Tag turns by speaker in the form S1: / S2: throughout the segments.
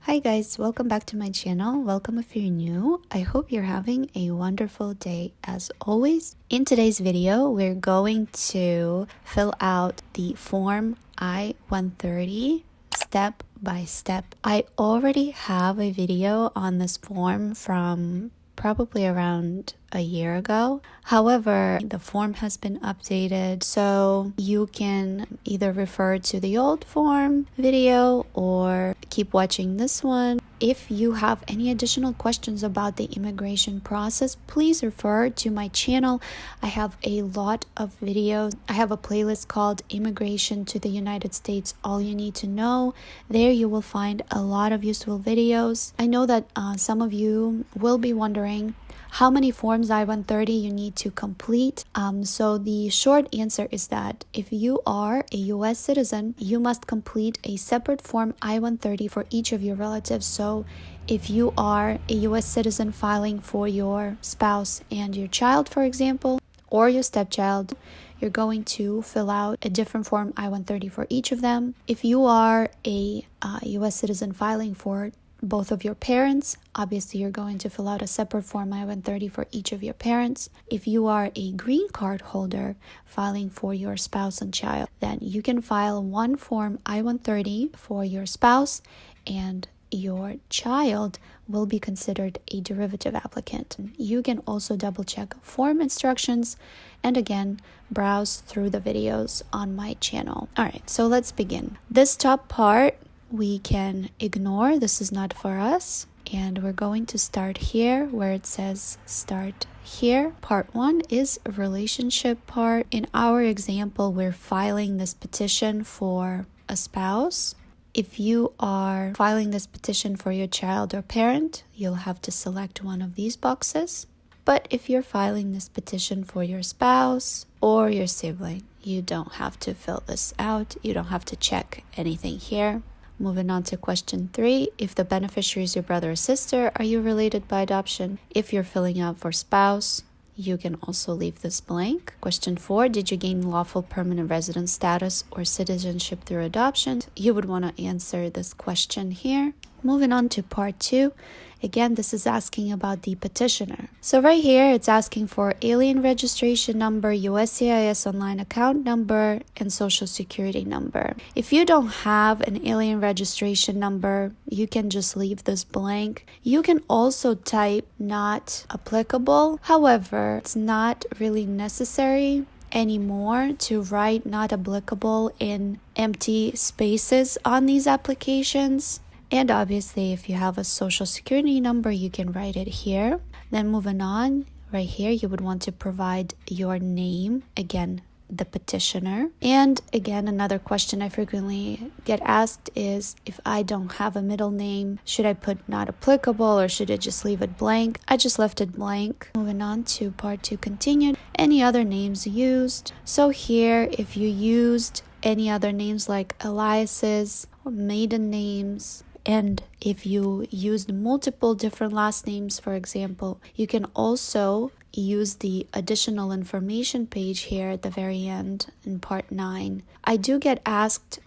S1: Hi guys, welcome back to my channel. Welcome if you're new. I hope you're having a wonderful day as always. In today's video, we're going to fill out the form I-130 step by step. I already have a video on this form from probably around a year ago. However, the form has been updated, so you can either refer to the old form video or keep watching this one. If you have any additional questions about the immigration process, please refer to my channel. I have a lot of videos. I have a playlist called Immigration to the United States, All You Need to Know. There you will find a lot of useful videos. I know that some of you will be wondering how many forms I-130 you need to complete. So the short answer is that if you are a US citizen, you must complete a separate form I-130 for each of your relatives. So if you are a US citizen filing for your spouse and your child, for example, or your stepchild, you're going to fill out a different form I-130 for each of them. If you are a US citizen filing for both of your parents, obviously you're going to fill out a separate form I-130 for each of your parents. If you are a green card holder filing for your spouse and child, then you can file one form I-130 for your spouse, and your child will be considered a derivative applicant. You can also double check form instructions and again browse through the videos on my channel. Alright, so let's begin. This top part we can ignore. This is not for us, and we're going to start here where it says start here. Part 1 is a relationship part. In our example, we're filing this petition for a spouse. If you are filing this petition for your child or parent, you'll have to select one of these boxes. But if you're filing this petition for your spouse or your sibling, you don't have to fill this out. You don't have to check anything here. Moving on to question 3. If the beneficiary is your brother or sister, are you related by adoption? If you're filling out for spouse, you can also leave this blank. Question 4. Did you gain lawful permanent resident status or citizenship through adoption? You would want to answer this question here. Moving on to part 2. Again, this is asking about the petitioner. So right here, it's asking for alien registration number, USCIS online account number, and social security number. If you don't have an alien registration number, you can just leave this blank. You can also type not applicable. However, it's not really necessary anymore to write not applicable in empty spaces on these applications. And obviously, if you have a social security number, you can write it here. Then moving on, right here, you would want to provide your name, again, the petitioner. And again, another question I frequently get asked is, if I don't have a middle name, should I put not applicable or should I just leave it blank? I just left it blank. Moving on to part 2 continued. Any other names used? So here, if you used any other names like aliases or maiden names, and if you used multiple different last names, for example, you can also use the additional information page here at the very end in part 9. I do get asked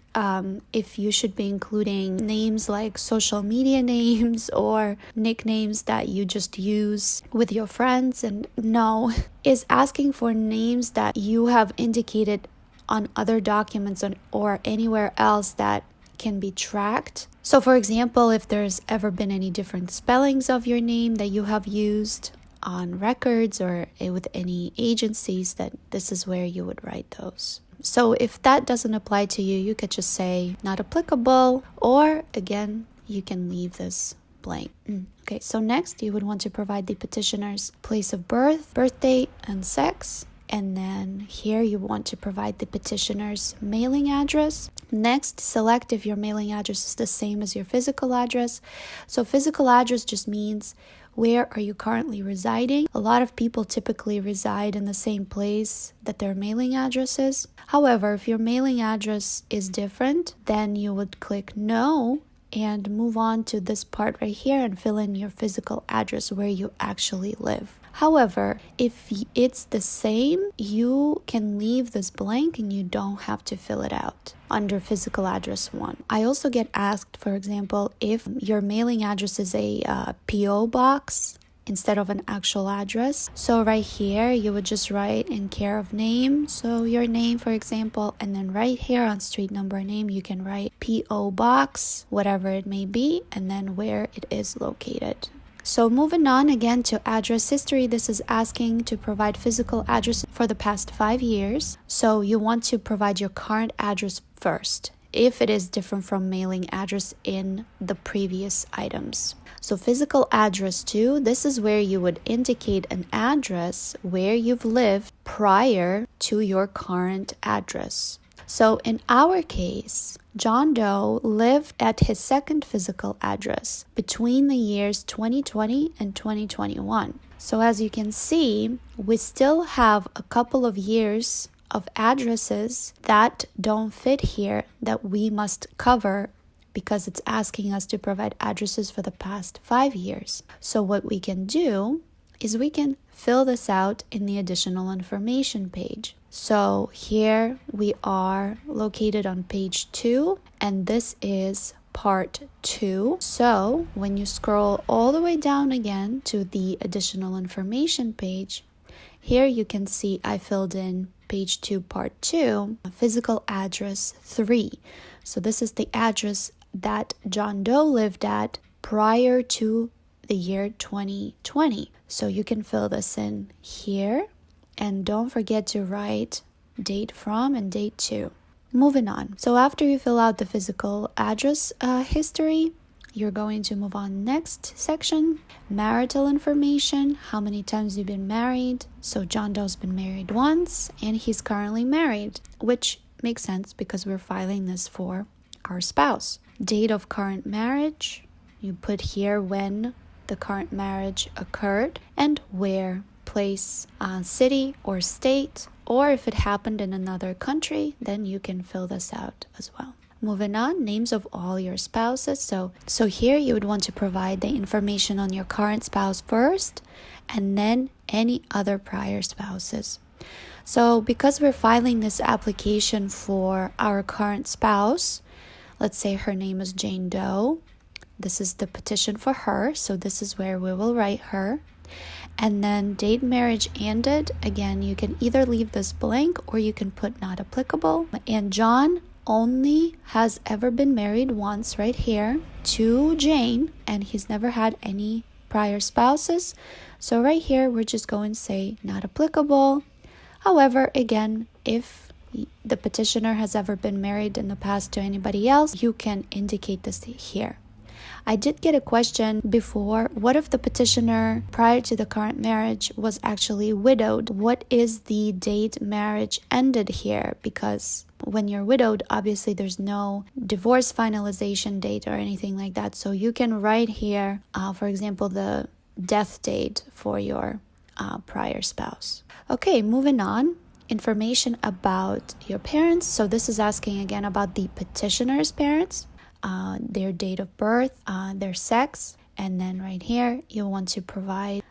S1: if you should be including names like social media names or nicknames that you just use with your friends, and no, is asking for names that you have indicated on other documents or anywhere else that can be tracked. So for example, if there's ever been any different spellings of your name that you have used on records or with any agencies, that this is where you would write those. So if that doesn't apply to you, you could just say not applicable, or again, you can leave this blank. Okay, so next you would want to provide the petitioner's place of birth, birth date, and sex. And then here you want to provide the petitioner's mailing address. Next, select if your mailing address is the same as your physical address. So physical address just means where are you currently residing. A lot of people typically reside in the same place that their mailing address is. However, if your mailing address is different, then you would click no and move on to this part right here and fill in your physical address where you actually live. However, if it's the same, you can leave this blank and you don't have to fill it out under physical address 1. I also get asked, for example, if your mailing address is a PO box instead of an actual address. So right here, you would just write in care of name. So your name, for example, and then right here on street number name, you can write PO box, whatever it may be, and then where it is located. So moving on again to address history, this is asking to provide physical address for the past 5 years. So you want to provide your current address first, if it is different from mailing address in the previous items. So physical address 2, this is where you would indicate an address where you've lived prior to your current address. So in our case, John Doe lived at his second physical address between the years 2020 and 2021. So as you can see, we still have a couple of years of addresses that don't fit here that we must cover because it's asking us to provide addresses for the past 5 years. So what we can do is we can fill this out in the additional information page. So here we are located on page 2, and this is part 2. So when you scroll all the way down again to the additional information page, here you can see I filled in page 2, part 2, physical address 3. So this is the address that John Doe lived at prior to the year 2020. So you can fill this in here, and don't forget to write date from and date to. Moving on. So after you fill out the physical address history, you're going to move on next section, marital information, how many times you've been married. So John Doe's been married once and he's currently married, which makes sense because we're filing this for our spouse. Date of current marriage, you put here when the current marriage occurred and where, place, city or state, or if it happened in another country, then you can fill this out as well. Moving on, names of all your spouses. So here you would want to provide the information on your current spouse first, and then any other prior spouses. So because we're filing this application for our current spouse, let's say her name is Jane Doe. This is the petition for her, so this is where we will write her. And then date marriage ended. Again, you can either leave this blank or you can put not applicable. And John only has ever been married once right here to Jane, and he's never had any prior spouses. So right here, we're just going to say not applicable. However, again, if the petitioner has ever been married in the past to anybody else, you can indicate this here. I did get a question before, what if the petitioner prior to the current marriage was actually widowed? What is the date marriage ended here? Because when you're widowed, obviously there's no divorce finalization date or anything like that. So you can write here, for example, the death date for your prior spouse. Okay, moving on. Information about your parents. So this is asking again about the petitioner's parents. Their date of birth, their sex, and then right here you want to provide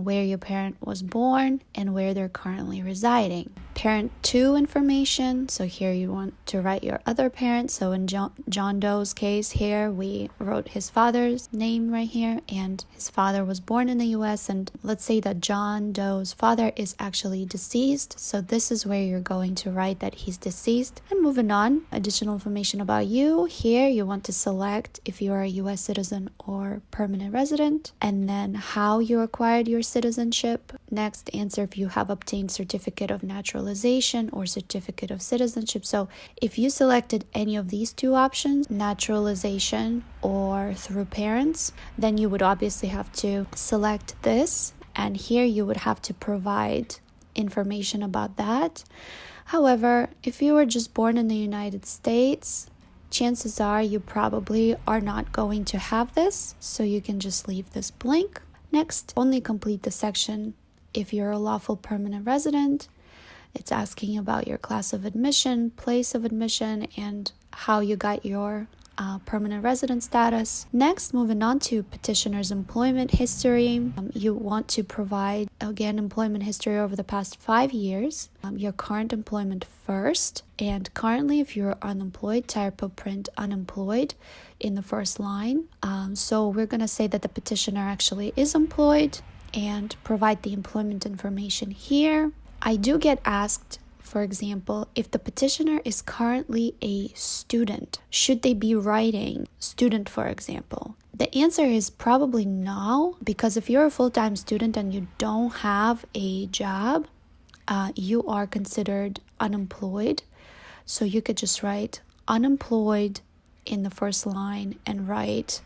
S1: where your parent was born and where they're currently residing. Parent 2 information, so here you want to write your other parent. So in John Doe's case here, we wrote his father's name right here, and his father was born in the US, and let's say that John Doe's father is actually deceased, so this is where you're going to write that he's deceased. And moving on, additional information about you. Here you want to select if you are a US citizen or permanent resident, and then how you acquired your citizenship. Next, answer if you have obtained certificate of naturalization or certificate of citizenship. So if you selected any of these two options, naturalization or through parents, then you would obviously have to select this, and here you would have to provide information about that. However, if you were just born in the United States, chances are you probably are not going to have this, so you can just leave this blank. Next, only complete the section if you're a lawful permanent resident. It's asking about your class of admission, place of admission, and how you got your permanent resident status. Next, moving on to petitioner's employment history. You want to provide, again, employment history over the past 5 years, your current employment first, and currently if you're unemployed, type of print unemployed in the first line. So we're going to say that the petitioner actually is employed and provide the employment information here. I do get asked, for example, if the petitioner is currently a student, should they be writing student, for example? The answer is probably no, because if you're a full-time student and you don't have a job, you are considered unemployed. So you could just write unemployed in the first line and write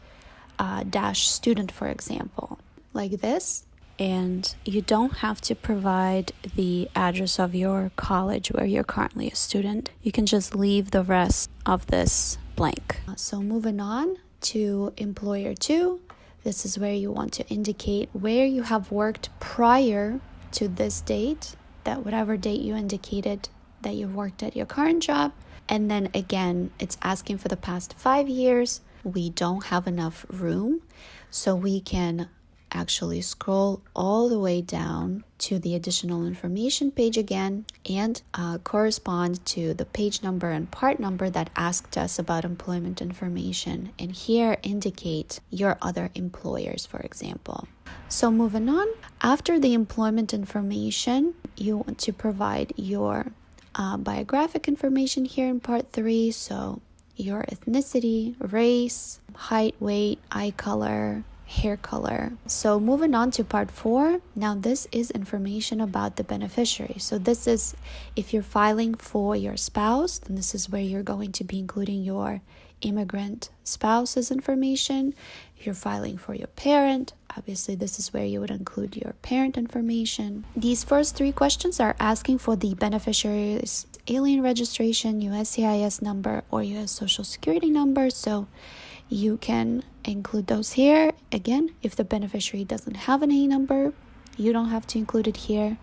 S1: dash student, for example, like this. And you don't have to provide the address of your college where you're currently a student. You can just leave the rest of this blank. So moving on to employer 2, this is where you want to indicate where you have worked prior to this date, that whatever date you indicated that you worked at your current job. And then again, it's asking for the past 5 years. We don't have enough room, so we can actually scroll all the way down to the additional information page again and correspond to the page number and part number that asked us about employment information, and here indicate your other employers, for example. So moving on, after the employment information, you want to provide your biographic information here in part 3, so your ethnicity, race, height, weight, eye color, hair color. So moving on to part 4, now this is information about the beneficiary. So this is if you're filing for your spouse, then this is where you're going to be including your immigrant spouse's information. If you're filing for your parent, obviously this is where you would include your parent information. These first 3 questions are asking for the beneficiary's alien registration, USCIS number, or US Social Security number. So you can include those here. Again, if the beneficiary doesn't have an A number, you don't have to include it here.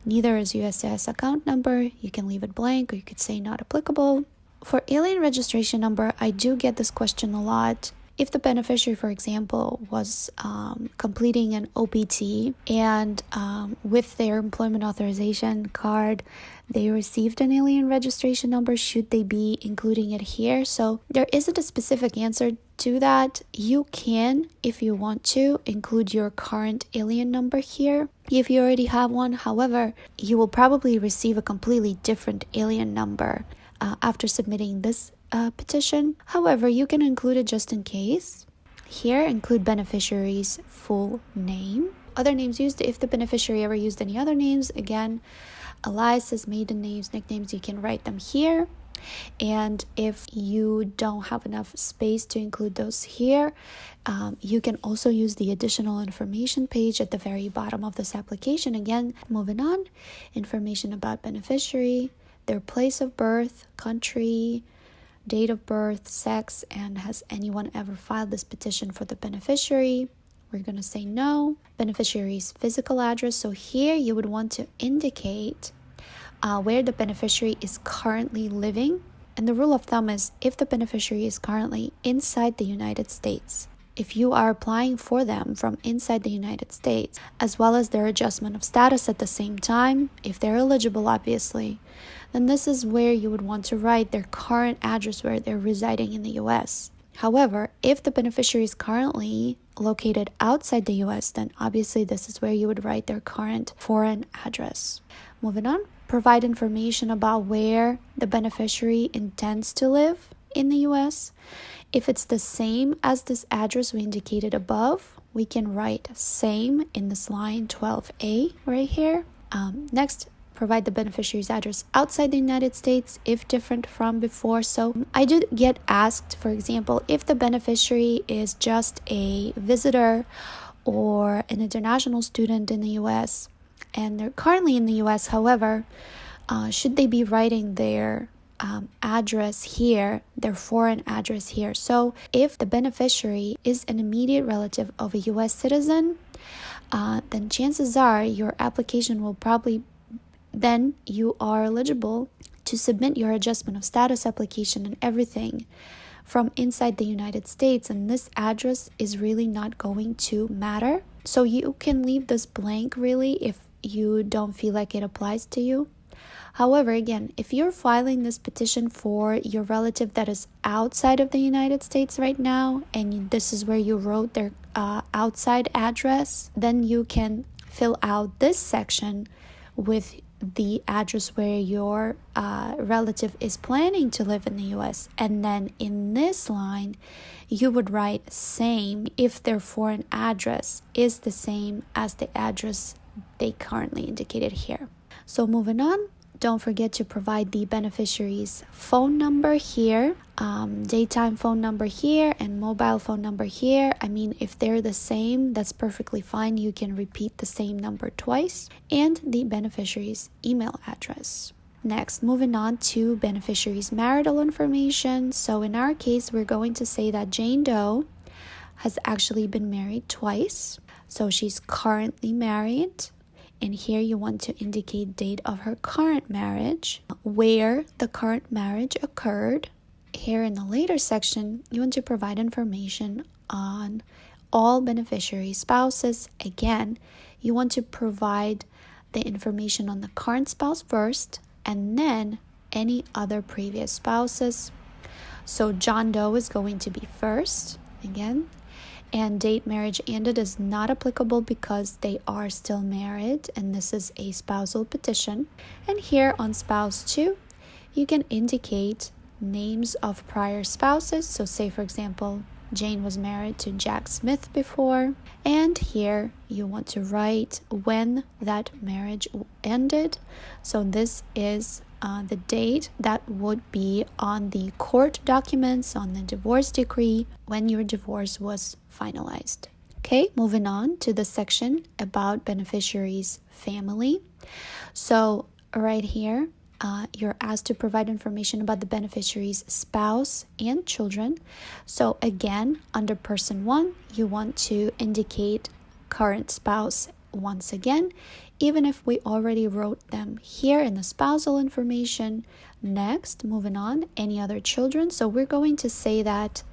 S1: Neither is USCIS account number. You can leave it blank, or you could say not applicable. For alien registration number, I do get this question a lot. If the beneficiary, for example, was completing an OPT and with their employment authorization card, they received an alien registration number, should they be including it here? So there isn't a specific answer to that. You can, if you want to, include your current alien number here if you already have one. However, you will probably receive a completely different alien number after submitting this petition. However, you can include it just in case. Here, include beneficiary's full name. Other names used, if the beneficiary ever used any other names, again, aliases, maiden names, nicknames, you can write them here. And if you don't have enough space to include those here, you can also use the additional information page at the very bottom of this application. Again, moving on, information about beneficiary, their place of birth, country, date of birth, sex, and has anyone ever filed this petition for the beneficiary? We're going to say no. Beneficiary's physical address. So here you would want to indicate where the beneficiary is currently living. And the rule of thumb is if the beneficiary is currently inside the United States, if you are applying for them from inside the United States, as well as their adjustment of status at the same time, if they're eligible, obviously, then this is where you would want to write their current address where they're residing in the US. However, if the beneficiary is currently located outside the US, then obviously this is where you would write their current foreign address. Moving on, provide information about where the beneficiary intends to live in the US. If it's the same as this address we indicated above, we can write same in this line 12A right here. Next, provide the beneficiary's address outside the United States if different from before. So I did get asked, for example, if the beneficiary is just a visitor or an international student in the US and they're currently in the US, however, should they be writing their address here, their foreign address here? So if the beneficiary is an immediate relative of a US citizen, then chances are your application will probably, then you are eligible to submit your adjustment of status application and everything from inside the United States, and this address is really not going to matter. So you can leave this blank really if you don't feel like it applies to you. However, again, if you're filing this petition for your relative that is outside of the United States right now, and this is where you wrote their outside address, then you can fill out this section with the address where your relative is planning to live in the US. And then in this line, you would write same if their foreign address is the same as the address they currently indicated here. So moving on, don't forget to provide the beneficiary's phone number here, daytime phone number here, and mobile phone number here. I mean, if they're the same, that's perfectly fine. You can repeat the same number twice, and the beneficiary's email address. Next, moving on to beneficiary's marital information. So in our case, we're going to say that Jane Doe has actually been married twice. So she's currently married. And here you want to indicate date of her current marriage, where the current marriage occurred. Here in the later section, you want to provide information on all beneficiary spouses. Again, you want to provide the information on the current spouse first, and then any other previous spouses. So John Doe is going to be first, again. And date marriage ended is not applicable because they are still married, and this is a spousal petition. And here on spouse 2, you can indicate names of prior spouses. So say, for example, Jane was married to Jack Smith before, and here you want to write when that marriage ended. So this is the date that would be on the court documents, on the divorce decree, when your divorce was finalized. Okay, moving on to the section about beneficiary's family. So right here, you're asked to provide information about the beneficiary's spouse and children. So again, under person 1, you want to indicate current spouse once again, even if we already wrote them here in the spousal information. Next, moving on, any other children. So we're going to say that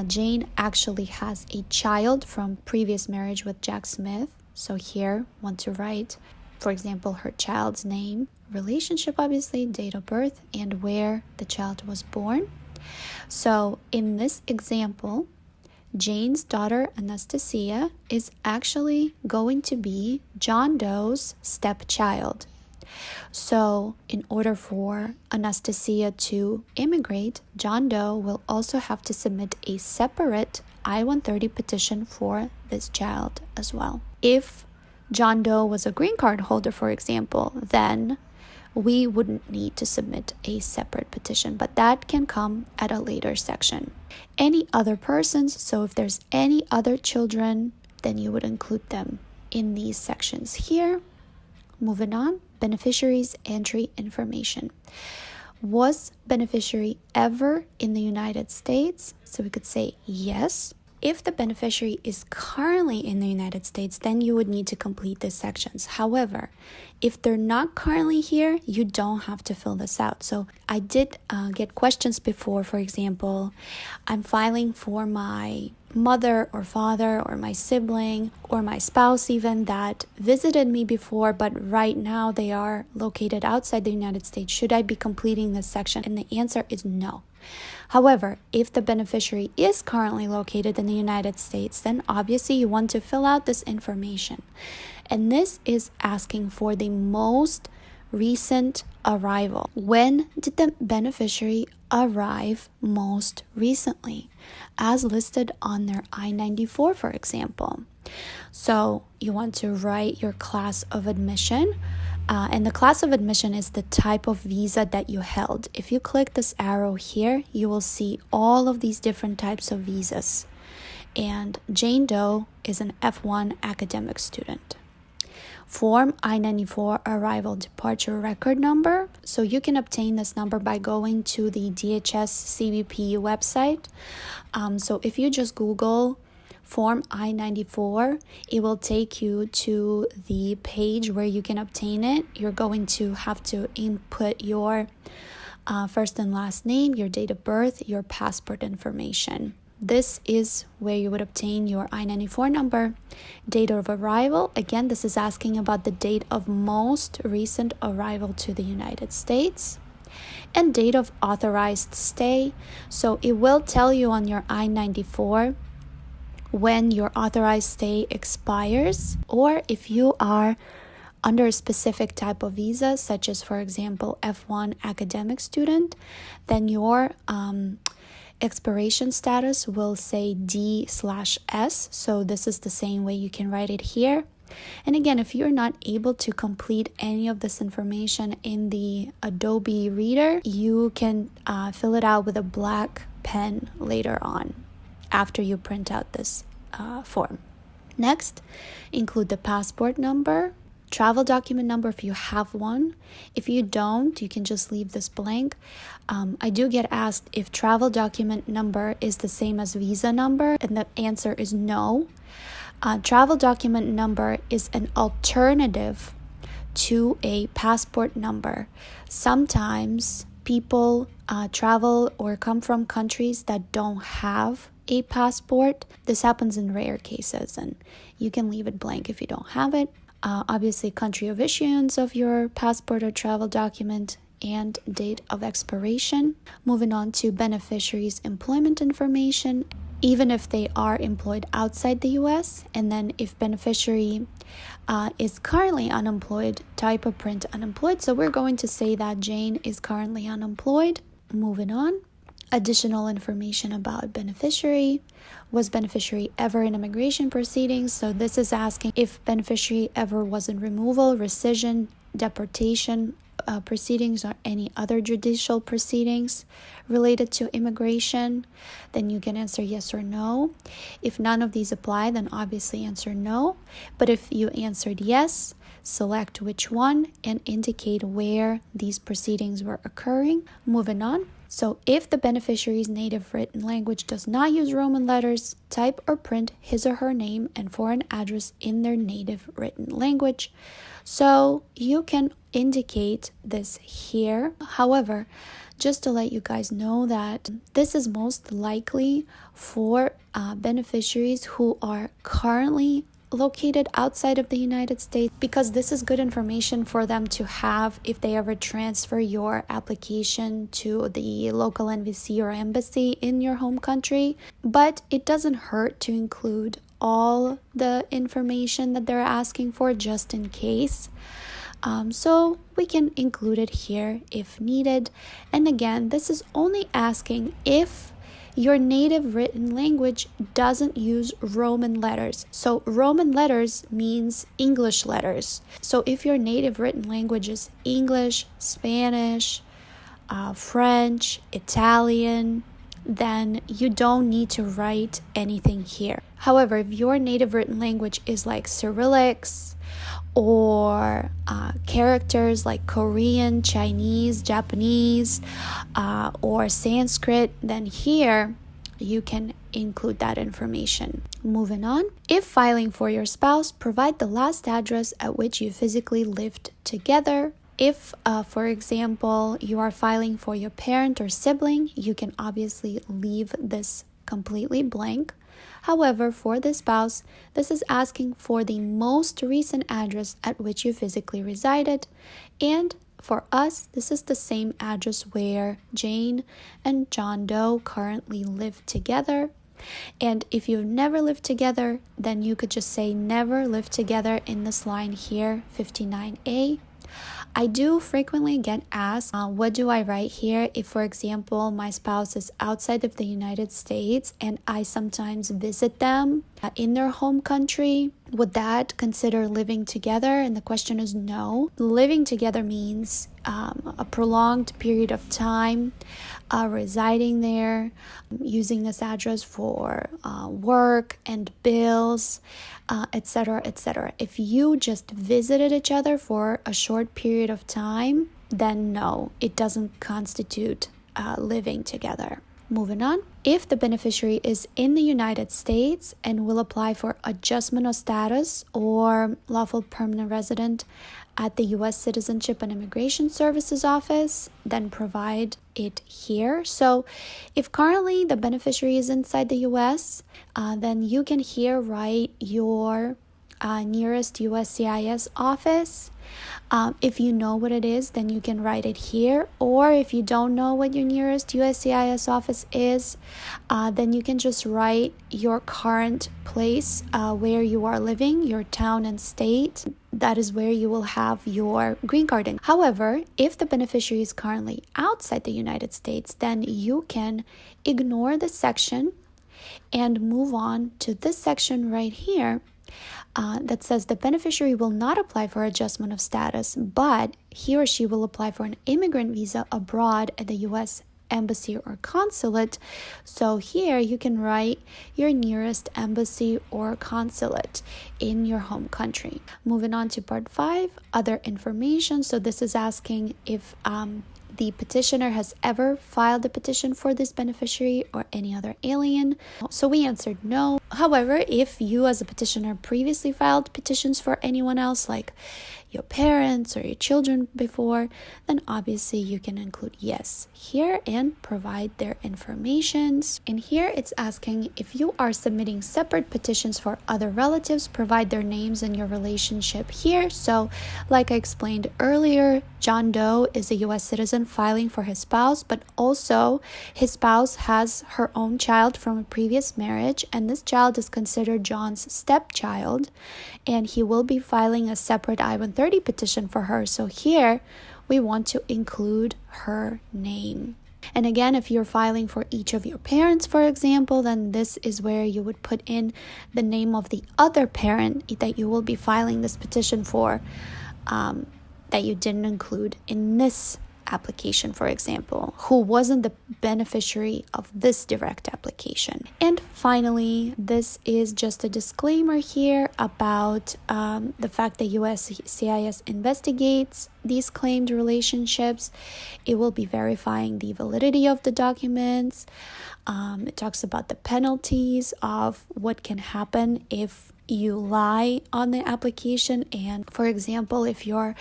S1: Jane actually has a child from previous marriage with Jack Smith. So here, want to write, for example, her child's name, relationship, obviously, date of birth, and where the child was born. So in this example, Jane's daughter, Anastasia, is actually going to be John Doe's stepchild. So in order for Anastasia to immigrate, John Doe will also have to submit a separate I-130 petition for this child as well. If John Doe was a green card holder, for example, then we wouldn't need to submit a separate petition, but that can come at a later section. Any other persons, so if there's any other children, then you would include them in these sections here. Moving on, beneficiary's entry information. Was beneficiary ever in the United States? So we could say yes. If the beneficiary is currently in the United States, then you would need to complete these sections. However, if they're not currently here, you don't have to fill this out. So I did get questions before, for example, I'm filing for my mother or father or my sibling or my spouse even that visited me before, but right now they are located outside the United States. Should I be completing this section? And the answer is no. However, if the beneficiary is currently located in the United States, then obviously you want to fill out this information. And this is asking for the most recent arrival. When did the beneficiary arrive most recently, as listed on their I-94, for example? So you want to write your class of admission. And the class of admission is the type of visa that you held. If you click this arrow here, you will see all of these different types of visas. And Jane Doe is an F1 academic student. Form I-94 arrival departure record number. So you can obtain this number by going to the DHS CBP website. So if you just Google Form I-94, it will take you to the page where you can obtain it. You're going to have to input your first and last name, your date of birth, your passport information. This is where you would obtain your I-94 number. Date of arrival, again, this is asking about the date of most recent arrival to the United States. And date of authorized stay. So it will tell you on your I-94 when your authorized stay expires, or if you are under a specific type of visa, such as, for example, F1 academic student, then your expiration status will say D/S. So this is the same way you can write it here. And again, if you're not able to complete any of this information in the Adobe Reader, you can fill it out with a black pen later on after you print out this form. Next, include the passport number, travel document number if you have one. If you don't, you can just leave this blank. I do get asked if travel document number is the same as visa number, and the answer is no. Travel document number is an alternative to a passport number. Sometimes people travel or come from countries that don't have a passport. This happens in rare cases, and you can leave it blank if you don't have it. Obviously, country of issuance of your passport or travel document and date of expiration. Moving on to beneficiaries' employment information, even if they are employed outside the US. And then if beneficiary is currently unemployed, type or print unemployed. So we're going to say that Jane is currently unemployed. Moving on. Additional information about beneficiary. Was beneficiary ever in immigration proceedings? So this is asking if beneficiary ever was in removal, rescission, deportation proceedings, or any other judicial proceedings related to immigration. Then you can answer yes or no. If none of these apply, then obviously answer no. But if you answered yes, select which one and indicate where these proceedings were occurring. Moving on. So if the beneficiary's native written language does not use Roman letters, type or print his or her name and foreign address in their native written language. So you can indicate this here. However, just to let you guys know that this is most likely for beneficiaries who are currently located outside of the United States, because this is good information for them to have if they ever transfer your application to the local NVC or embassy in your home country. But it doesn't hurt to include all the information that they're asking for just in case. So we can include it here if needed. And again, this is only asking if your native written language doesn't use Roman letters. So Roman letters means English letters. So if your native written language is English, Spanish, French, Italian, then you don't need to write anything here. However, if your native written language is like Cyrillics or characters like Korean, Chinese, Japanese, or Sanskrit, then here you can include that information. Moving on. If filing for your spouse, provide the last address at which you physically lived together. If, for example, you are filing for your parent or sibling, you can obviously leave this completely blank. However, for the spouse, this is asking for the most recent address at which you physically resided. And for us, this is the same address where Jane and John Doe currently live together. And if you've never lived together, then you could just say never lived together in this line here, 59A. I do frequently get asked, what do I write here if, for example, my spouse is outside of the United States and I sometimes visit them in their home country? Would that consider living together? And the question is no. Living together means a prolonged period of time residing there, using this address for work and bills, etc., etc. If you just visited each other for a short period of time, then no, it doesn't constitute living together. Moving on, if the beneficiary is in the United States and will apply for adjustment of status or lawful permanent resident at the U.S. Citizenship and Immigration Services Office, then provide it here. So if currently the beneficiary is inside the U.S., then you can here write your nearest USCIS office. If you know what it is, then you can write it here. Or if you don't know what your nearest USCIS office is, then you can just write your current place where you are living, your town and state. That is where you will have your green card in. However, if the beneficiary is currently outside the United States, then you can ignore this section and move on to this section right here. That says the beneficiary will not apply for adjustment of status, but he or she will apply for an immigrant visa abroad at the U.S. embassy or consulate. So here you can write your nearest embassy or consulate in your home country. Moving on to part 5, other information. So this is asking if the petitioner has ever filed a petition for this beneficiary or any other alien. So we answered no. However, if you as a petitioner previously filed petitions for anyone else, like your parents or your children before, then obviously you can include yes here and provide their informations. And here it's asking if you are submitting separate petitions for other relatives, provide their names and your relationship here. So like I explained earlier, John Doe is a U.S. citizen filing for his spouse, but also his spouse has her own child from a previous marriage, and this child is considered John's stepchild, and he will be filing a separate I-130 petition for her. So here we want to include her name. And again, if you're filing for each of your parents, for example, then this is where you would put in the name of the other parent that you will be filing this petition for, that you didn't include in this application, for example, who wasn't the beneficiary of this direct application. And finally, this is just a disclaimer here about the fact that USCIS investigates these claimed relationships. It will be verifying the validity of the documents. It talks about the penalties of what can happen if you lie on the application. And for example, if you're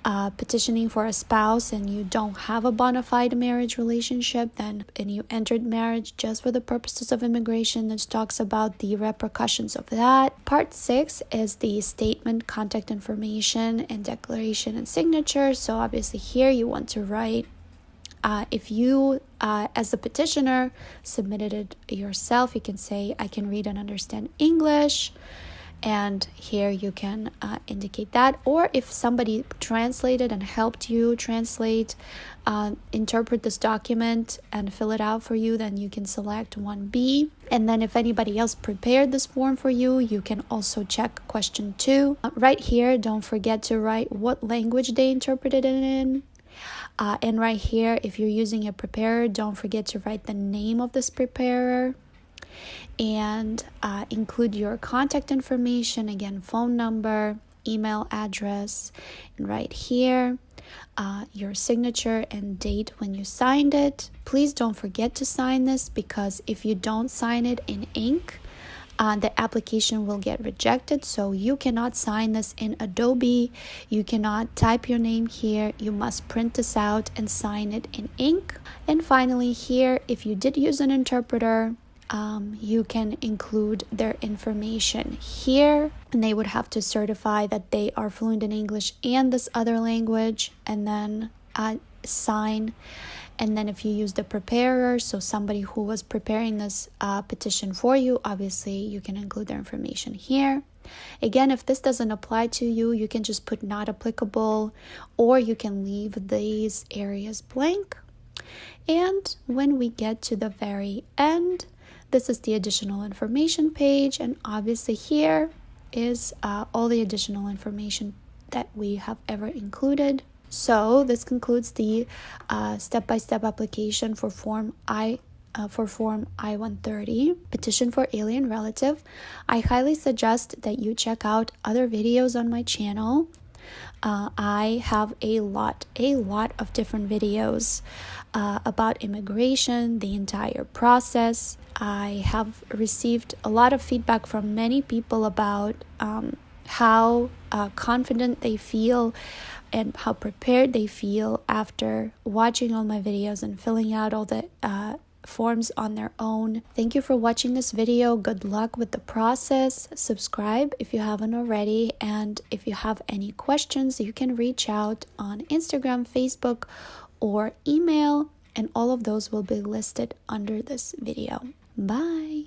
S1: petitioning for a spouse and you don't have a bona fide marriage relationship, then and you entered marriage just for the purposes of immigration, this talks about the repercussions of that. Part 6 is the statement, contact information, and declaration and signature. So obviously here you want to write if you, as a petitioner, submitted it yourself, you can say, I can read and understand English. And here you can indicate that. Or if somebody translated and helped you translate, interpret this document and fill it out for you, then you can select 1B. And then if anybody else prepared this form for you, you can also check question 2. Right here, don't forget to write what language they interpreted it in. And right here, if you're using a preparer, don't forget to write the name of this preparer and include your contact information, again, phone number, email address, and right here, your signature and date when you signed it. Please don't forget to sign this, because if you don't sign it in ink, the application will get rejected. So you cannot sign this in Adobe. You cannot type your name here. You must print this out and sign it in ink. And finally here, if you did use an interpreter, you can include their information here, and they would have to certify that they are fluent in English and this other language, and then sign. And then if you use the preparer, so somebody who was preparing this petition for you, obviously you can include their information here. Again, if this doesn't apply to you, you can just put not applicable, or you can leave these areas blank. And when we get to the very end, this is the additional information page, and obviously here is all the additional information that we have ever included. So this concludes the step-by-step application for Form I-130, Petition for Alien Relative. I highly suggest that you check out other videos on my channel. I have a lot of different videos about immigration, the entire process. I have received a lot of feedback from many people about how confident they feel and how prepared they feel after watching all my videos and filling out all the forms on their own. Thank you for watching this video. Good luck with the process. Subscribe if you haven't already, and if you have any questions, you can reach out on Instagram, Facebook, or email, and all of those will be listed under this video. Bye.